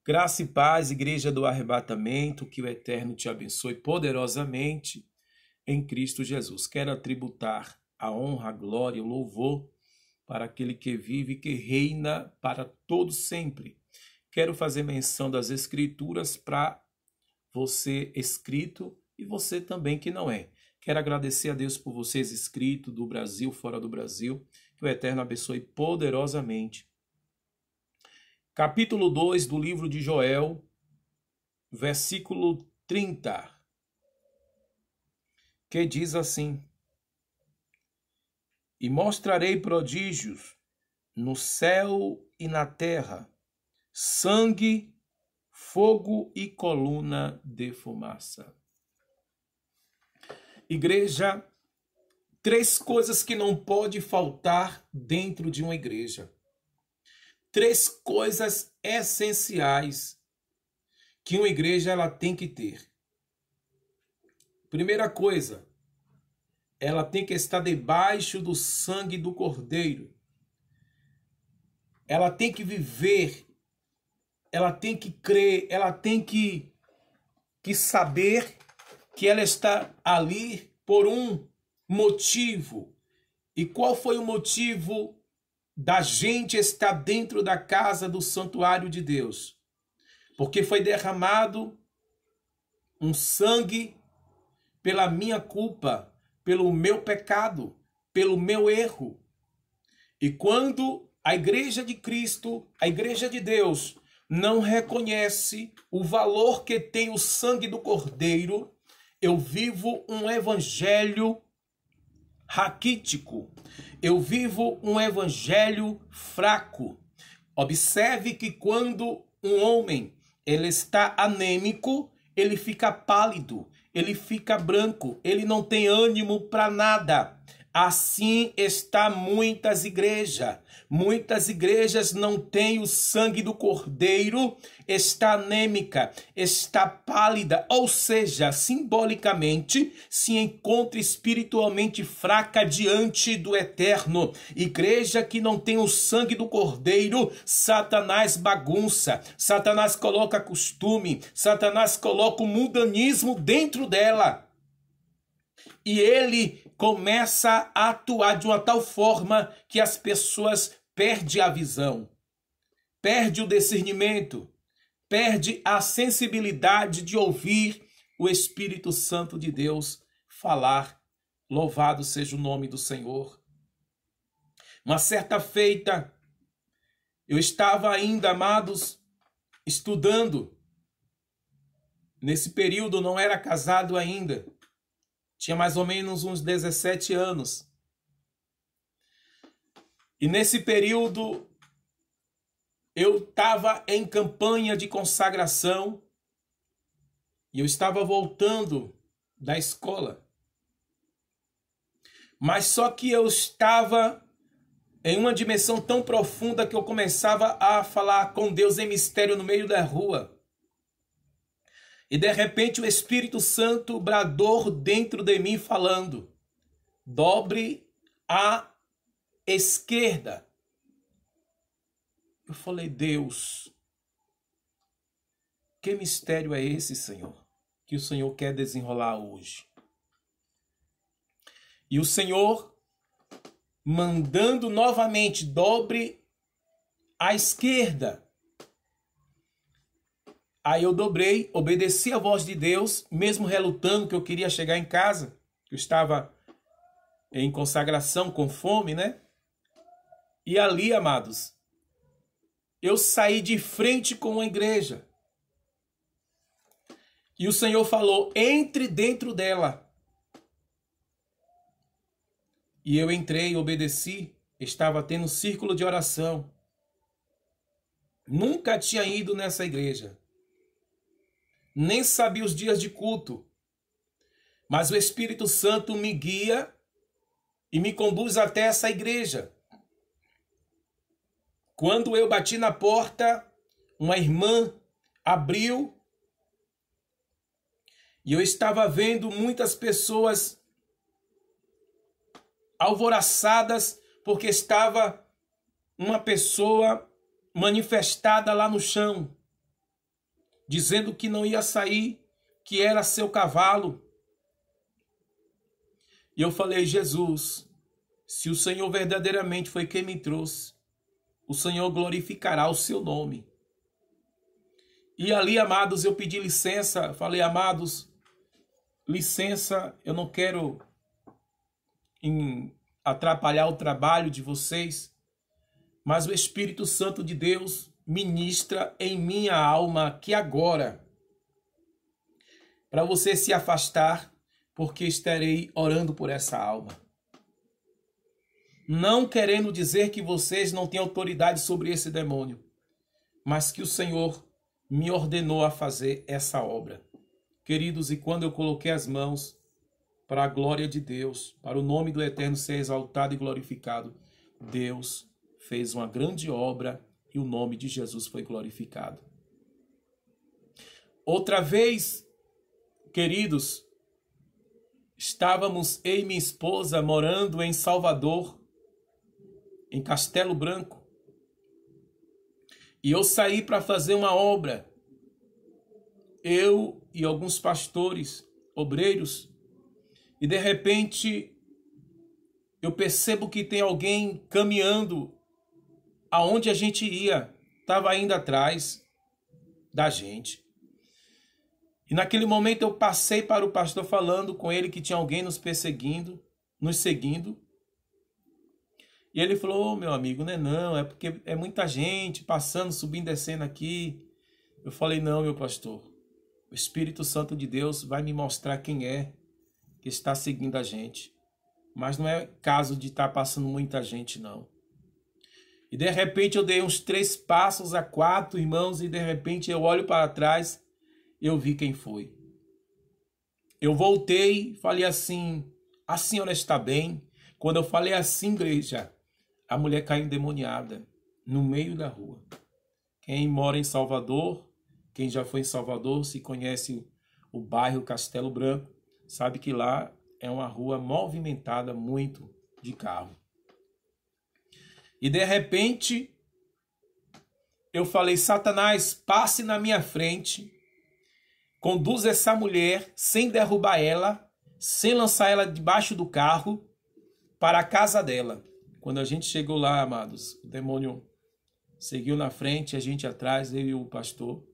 Graça e paz, Igreja do Arrebatamento, que o Eterno te abençoe poderosamente em Cristo Jesus. Quero atributar a honra, a glória, o louvor para aquele que vive e que reina para todo sempre. Quero fazer menção das Escrituras para você escrito e você também que não é. Quero agradecer a Deus por vocês inscritos do Brasil, fora do Brasil. Que o Eterno abençoe poderosamente. Capítulo 2 do livro de Joel, versículo 30, que diz assim: E mostrarei prodígios no céu e na terra, sangue, fogo e coluna de fumaça. Igreja, três coisas que não pode faltar dentro de uma igreja. Três coisas essenciais que uma igreja ela tem que ter. Primeira coisa, ela tem que estar debaixo do sangue do Cordeiro. Ela tem que viver, ela tem que crer, ela tem que saber que ela está ali por um motivo. E qual foi o motivo da gente estar dentro da casa do santuário de Deus? Porque foi derramado um sangue pela minha culpa, pelo meu pecado, pelo meu erro. E quando a igreja de Cristo, a igreja de Deus, não reconhece o valor que tem o sangue do Cordeiro, eu vivo um evangelho raquítico. Eu vivo um evangelho fraco. Observe que quando um homem ele está anêmico, ele fica pálido, ele fica branco, ele não tem ânimo para nada. Assim está muitas igrejas. Muitas igrejas não têm o sangue do Cordeiro, está anêmica, está pálida, ou seja, simbolicamente se encontra espiritualmente fraca diante do Eterno. Igreja que não tem o sangue do Cordeiro, Satanás bagunça, Satanás coloca costume, Satanás coloca o mundanismo dentro dela. E ele começa a atuar de uma tal forma que as pessoas perdem a visão, perdem o discernimento, perdem a sensibilidade de ouvir o Espírito Santo de Deus falar. Louvado seja o nome do Senhor. Uma certa feita, eu estava ainda, amados, estudando. Nesse período não era casado ainda. Tinha mais ou menos uns 17 anos. E nesse período, eu estava em campanha de consagração. E eu estava voltando da escola. Mas só que eu estava em uma dimensão tão profunda que eu começava a falar com Deus em mistério no meio da rua. E de repente o Espírito Santo bradou dentro de mim falando: dobre à esquerda. Eu falei: Deus, que mistério é esse, Senhor, que o Senhor quer desenrolar hoje? E o Senhor mandando novamente: dobre à esquerda. Aí eu dobrei, obedeci a voz de Deus, mesmo relutando que eu queria chegar em casa. Eu estava em consagração com fome, né? E ali, amados, eu saí de frente com a igreja. E o Senhor falou: entre dentro dela. E eu entrei, obedeci, estava tendo um círculo de oração. Nunca tinha ido nessa igreja. Nem sabia os dias de culto. Mas o Espírito Santo me guia e me conduz até essa igreja. Quando eu bati na porta, uma irmã abriu e eu estava vendo muitas pessoas alvoroçadas porque estava uma pessoa manifestada lá no chão. dizendo que não ia sair, que era seu cavalo. E eu falei: Jesus, se o Senhor verdadeiramente foi quem me trouxe, o Senhor glorificará o seu nome. E ali, amados, eu pedi licença, falei: amados, licença, eu não quero atrapalhar o trabalho de vocês, mas o Espírito Santo de Deus ministra em minha alma aqui agora, para você se afastar, porque estarei orando por essa alma. Não querendo dizer que vocês não têm autoridade sobre esse demônio, mas que o Senhor me ordenou a fazer essa obra. Queridos, e quando eu coloquei as mãos, para a glória de Deus, para o nome do Eterno ser exaltado e glorificado, Deus fez uma grande obra e o nome de Jesus foi glorificado. Outra vez, queridos, estávamos eu e minha esposa morando em Salvador, em Castelo Branco, e eu saí para fazer uma obra, eu e alguns pastores, obreiros, e de repente eu percebo que tem alguém caminhando aonde a gente ia, estava indo atrás da gente. E naquele momento eu passei para o pastor falando com ele que tinha alguém nos perseguindo, nos seguindo. E ele falou: "Ô, meu amigo, não, é porque é muita gente passando, subindo, descendo aqui." Eu falei: "Não, meu pastor, o Espírito Santo de Deus vai me mostrar quem é que está seguindo a gente. Mas não é caso de estar passando muita gente, não." E de repente eu dei uns 3 passos a 4, irmãos, e de repente eu olho para trás, eu vi quem foi. Eu voltei, falei assim: "A senhora está bem?" Quando eu falei assim, igreja, a mulher caiu endemoniada no meio da rua. Quem mora em Salvador, quem já foi em Salvador, se conhece o bairro Castelo Branco, sabe que lá é uma rua movimentada muito de carro. E de repente, eu falei: "Satanás, passe na minha frente, conduza essa mulher sem derrubar ela, sem lançar ela debaixo do carro, para a casa dela." Quando a gente chegou lá, amados, o demônio seguiu na frente, a gente atrás, eu e o pastor.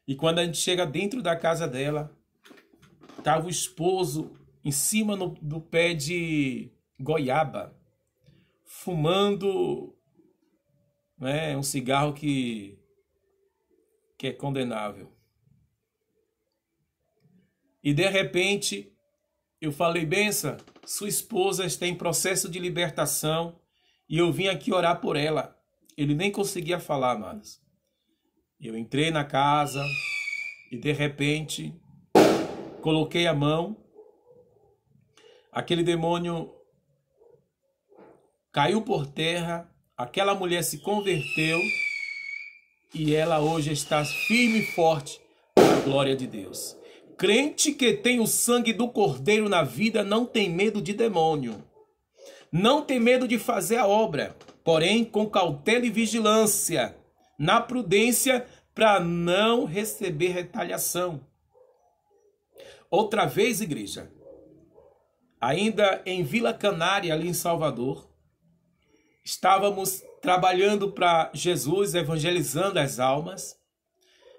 E quando a gente chega dentro da casa dela, estava o esposo em cima do pé de goiaba, fumando, né, um cigarro que é condenável. E de repente, eu falei: "Benção, sua esposa está em processo de libertação e eu vim aqui orar por ela." Ele nem conseguia falar, amados. Eu entrei na casa e de repente coloquei a mão, aquele demônio caiu por terra, aquela mulher se converteu e ela hoje está firme e forte para a glória de Deus. Crente que tem o sangue do Cordeiro na vida não tem medo de demônio, não tem medo de fazer a obra, porém com cautela e vigilância, na prudência, para não receber retaliação. Outra vez, igreja, ainda em Vila Canária, ali em Salvador, estávamos trabalhando para Jesus, evangelizando as almas,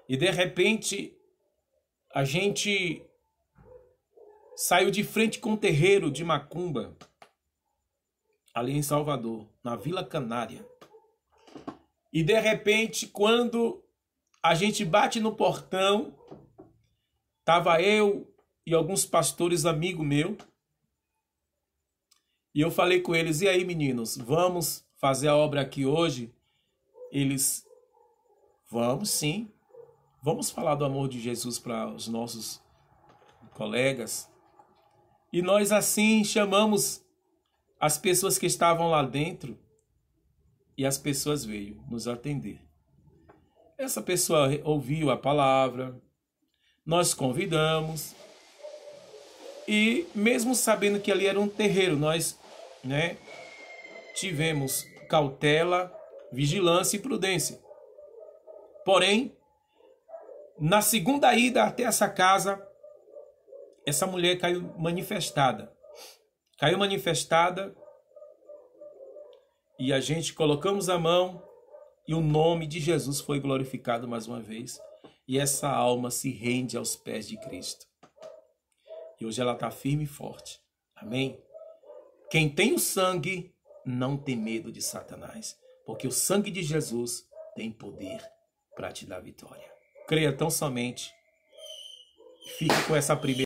e de repente a gente saiu de frente com um terreiro de macumba, ali em Salvador, na Vila Canária. E de repente, quando a gente bate no portão, estava eu e alguns pastores amigos meus, e eu falei com eles: "E aí, meninos, vamos fazer a obra aqui hoje?" Eles: "Vamos sim, vamos falar do amor de Jesus para os nossos colegas." E nós assim chamamos as pessoas que estavam lá dentro e as pessoas veio nos atender. Essa pessoa ouviu a palavra, nós convidamos e mesmo sabendo que ali era um terreiro, nós, tivemos cautela, vigilância e prudência. Porém, Na segunda ida até essa casa, essa mulher caiu manifestada. Caiu manifestada e a gente colocamos a mão e o nome de Jesus foi glorificado mais uma vez. E essa alma se rende aos pés de Cristo. E hoje ela está firme e forte. Amém? Quem tem o sangue não tem medo de Satanás. Porque o sangue de Jesus tem poder para te dar vitória. Creia tão somente. Fique com essa primeira.